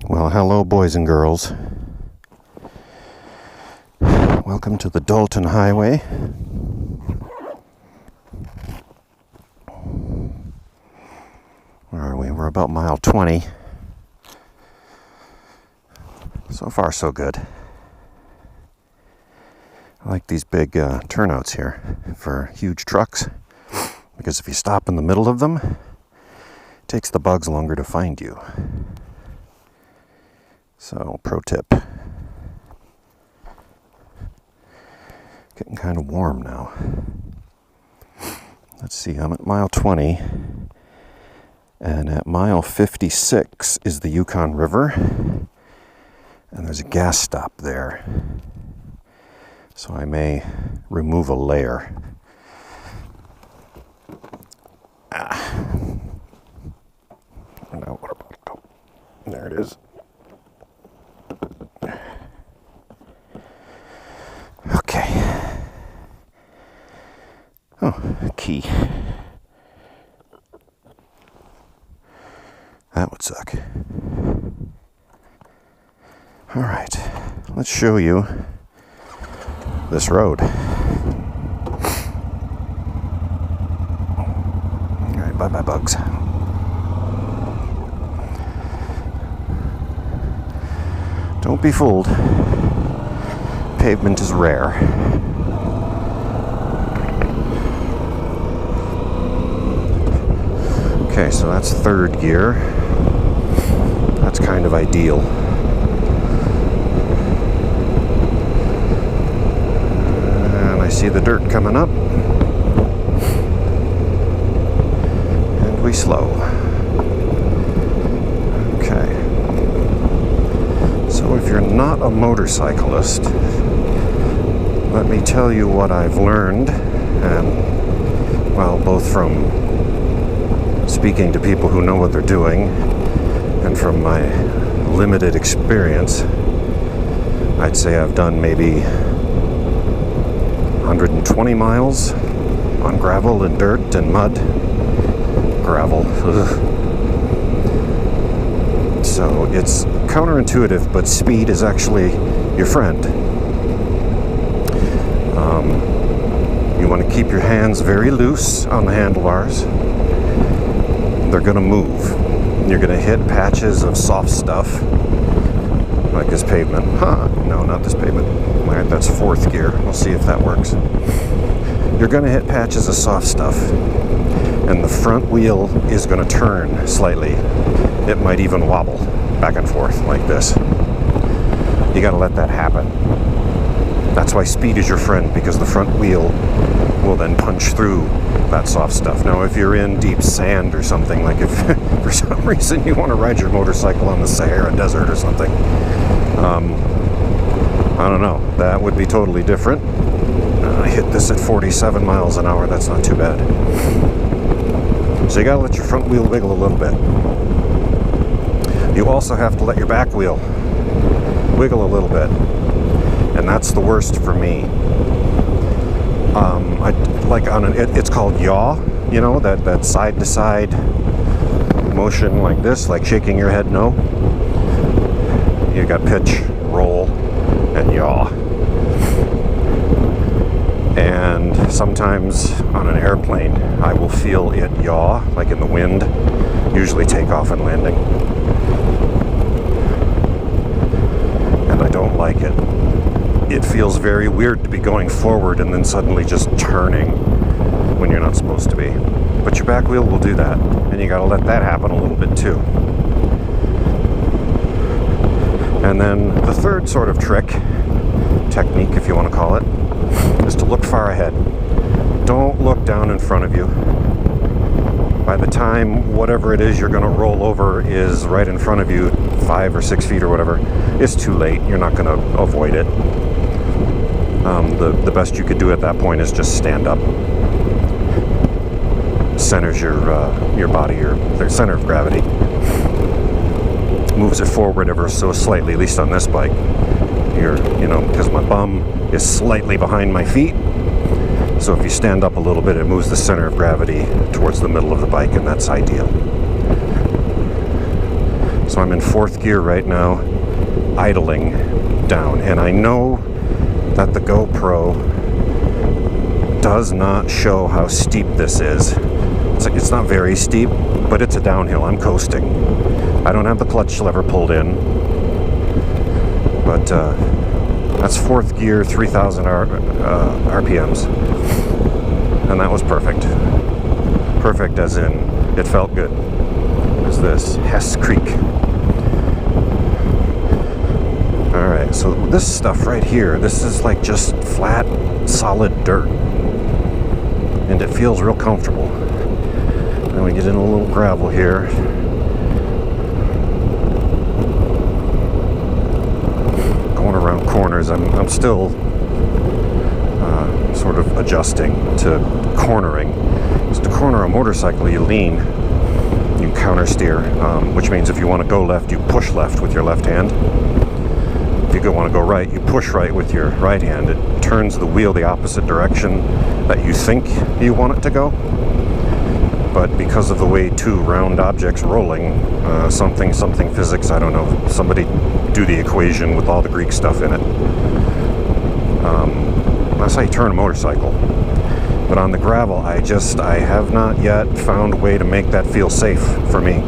Well, hello, boys and girls. Welcome to the Dalton Highway. Where are we? We're about mile 20. So far, so good. I like these big turnouts here for huge trucks, because if you stop in the middle of them, it takes the bugs longer to find you. So, pro tip. Getting kind of warm now. Let's see, I'm at mile 20, and at mile 56 is the Yukon River, and there's a gas stop there. So I may remove a layer. Now what about, oh, there it is. Okay. Oh, a key. That would suck. All right, let's show you this road. All right, bye-bye bugs. Don't be fooled. Pavement is rare. Okay, so that's third gear. That's kind of ideal. And I see the dirt coming up. And we slow. Okay. So if you're not a motorcyclist, let me tell you what I've learned, and, well, both from speaking to people who know what they're doing and from my limited experience. I'd say I've done maybe 120 miles on gravel and dirt and mud. Gravel. Ugh. So it's counterintuitive, but speed is actually your friend. You want to keep your hands very loose on the handlebars. They're going to move. You're going to hit patches of soft stuff, like this pavement. No, not this pavement. All right, that's fourth gear. We'll see if that works. You're going to hit patches of soft stuff, and the front wheel is going to turn slightly. It might even wobble back and forth like this. You got to let that happen. That's why speed is your friend, because the front wheel will then punch through that soft stuff. Now, if you're in deep sand or something, like if for some reason you want to ride your motorcycle on the Sahara Desert or something, I don't know, that would be totally different. I hit this at 47 miles an hour, that's not too bad. So you gotta let your front wheel wiggle a little bit. You also have to let your back wheel wiggle a little bit. And that's the worst for me. It's called yaw, you know, that side to side motion like this, like shaking your head no. You got pitch, roll, and yaw. And sometimes on an airplane, I will feel it yaw, like in the wind, usually takeoff and landing. And I don't like it. It feels very weird to be going forward and then suddenly just turning when you're not supposed to be. But your back wheel will do that, and you gotta let that happen a little bit too. And then the third sort of technique, if you want to call it, is to look far ahead. Don't look down in front of you. By the time whatever it is you're gonna roll over is right in front of you, 5 or 6 feet or whatever, it's too late. You're not gonna avoid it. The best you could do at that point is just stand up. Centers your body, the center of gravity. Moves it forward ever so slightly, at least on this bike. Because my bum is slightly behind my feet. So if you stand up a little bit, it moves the center of gravity towards the middle of the bike, and that's ideal. So I'm in 4th gear right now, idling down. And I know that the GoPro does not show how steep this is. It's not very steep, but it's a downhill. I'm coasting. I don't have the clutch lever pulled in, but that's 4th gear, 3,000 RPMs, and that was perfect. Perfect as in it felt good. There's this Hess Creek. All right, so this stuff right here, this is like just flat, solid dirt, and it feels real comfortable. Then we get in a little gravel here. Going around corners, I'm still sort of adjusting to cornering. Because to corner a motorcycle, you lean, you counter steer, which means if you want to go left, you push left with your left hand. If you want to go right, you push right with your right hand. It turns the wheel the opposite direction that you think you want it to go. But because of the way two round objects rolling, something physics, I don't know, somebody do the equation with all the Greek stuff in it. That's how you turn a motorcycle. But on the gravel, I have not yet found a way to make that feel safe for me.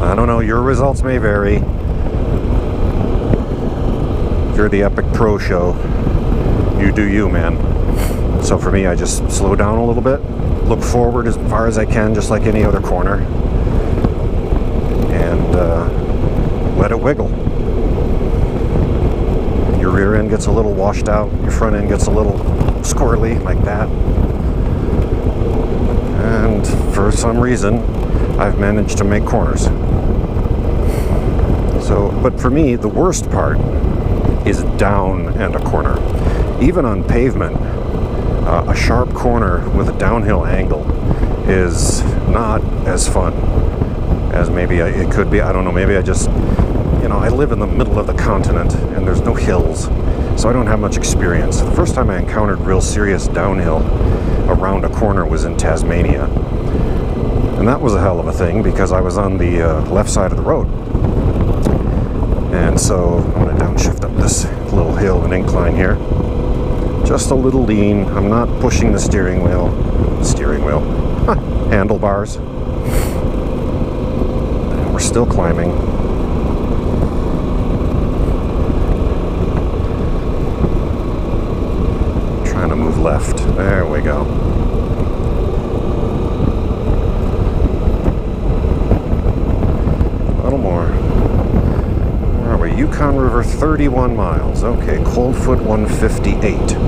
I don't know, your results may vary. If you're the Epic Pro Show, you do you, man. So for me, I just slow down a little bit, look forward as far as I can, just like any other corner, and let it wiggle. Your rear end gets a little washed out, your front end gets a little squirrely, like that. And for some reason, I've managed to make corners. So, but for me, the worst part is down and a corner. Even on pavement, a sharp corner with a downhill angle is not as fun as maybe it could be. I don't know, maybe I just, I live in the middle of the continent and there's no hills, so I don't have much experience. The first time I encountered real serious downhill around a corner was in Tasmania. And that was a hell of a thing because I was on the left side of the road. And so I'm going to downshift up this little hill and incline here. Just a little lean. I'm not pushing the steering wheel. Handlebars. And we're still climbing. Trying to move left. There we go. A little more. Where are we? Yukon River, 31 miles. Okay, Coldfoot 158.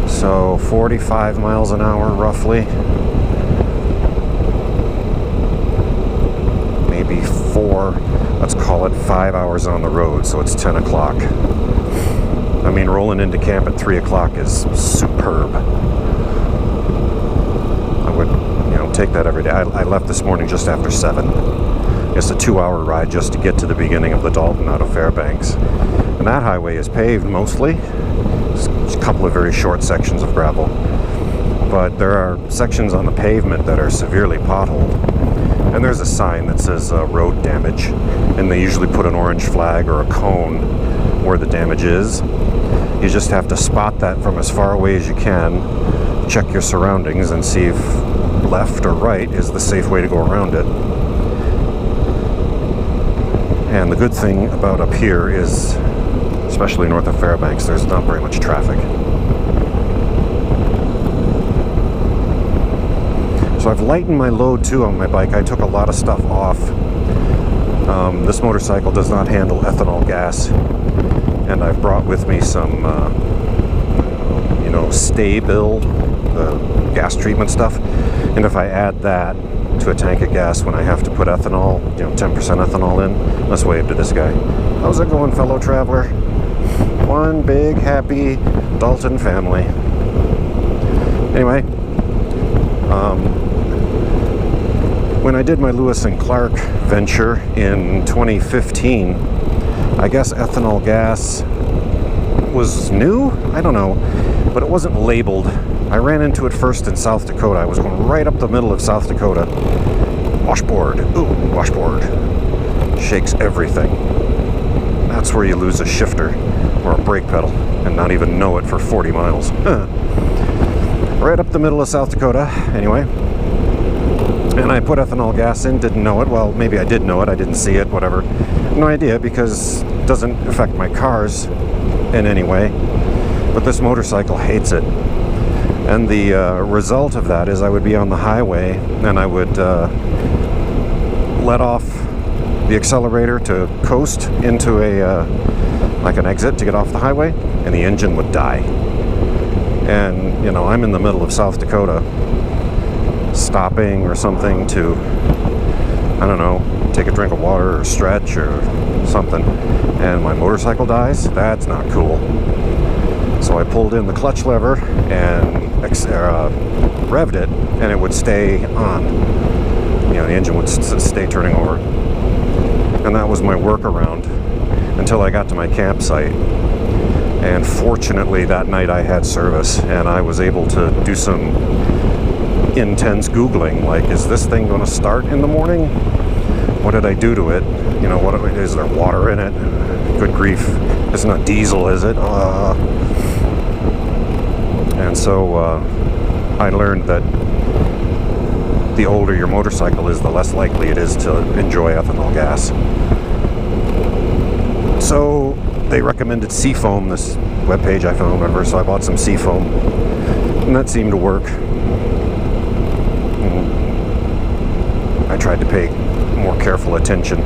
So 45 miles an hour roughly. Maybe let's call it 5 hours on the road, so it's 10 o'clock. I mean, rolling into camp at 3 o'clock is superb. I would, take that every day. I left this morning just after 7. It's a 2-hour ride just to get to the beginning of the Dalton out of Fairbanks. And that highway is paved mostly. There's a couple of very short sections of gravel. But there are sections on the pavement that are severely potholed. And there's a sign that says road damage. And they usually put an orange flag or a cone where the damage is. You just have to spot that from as far away as you can, check your surroundings, and see if left or right is the safe way to go around it. And the good thing about up here is, especially north of Fairbanks, there's not very much traffic. So I've lightened my load too on my bike. I took a lot of stuff off. This motorcycle does not handle ethanol gas. And I've brought with me some, Stay-Bill, the gas treatment stuff. And if I add that to a tank of gas when I have to put ethanol, 10% ethanol in, let's wave to this guy. How's it going, fellow traveler? One big, happy Dalton family. Anyway, when I did my Lewis and Clark venture in 2015, I guess ethanol gas was new? I don't know. But it wasn't labeled. I ran into it first in South Dakota. I was going right up the middle of South Dakota. Washboard. Ooh, washboard. Shakes everything. That's where you lose a shifter or a brake pedal and not even know it for 40 miles. Right up the middle of South Dakota, anyway. And I put ethanol gas in, didn't know it. Well, maybe I did know it, I didn't see it, whatever. No idea, because it doesn't affect my cars in any way. But this motorcycle hates it. And the result of that is I would be on the highway and I would let off the accelerator to coast into like an exit to get off the highway, and the engine would die. And, you know, I'm in the middle of South Dakota, stopping or something to, I don't know, take a drink of water or stretch or something, and my motorcycle dies. That's not cool. So I pulled in the clutch lever and revved it, and it would stay on. You know, the engine would stay turning over. And that was my workaround until I got to my campsite. And fortunately, that night I had service, and I was able to do some intense Googling, like, is this thing going to start in the morning? What did I do to it? You know, what is there water in it? Good grief. It's not diesel, is it? And so I learned that the older your motorcycle is, the less likely it is to enjoy ethanol gas. So they recommended Seafoam, this webpage I found, whatever, so I bought some Seafoam, and that seemed to work. I tried to pay more careful attention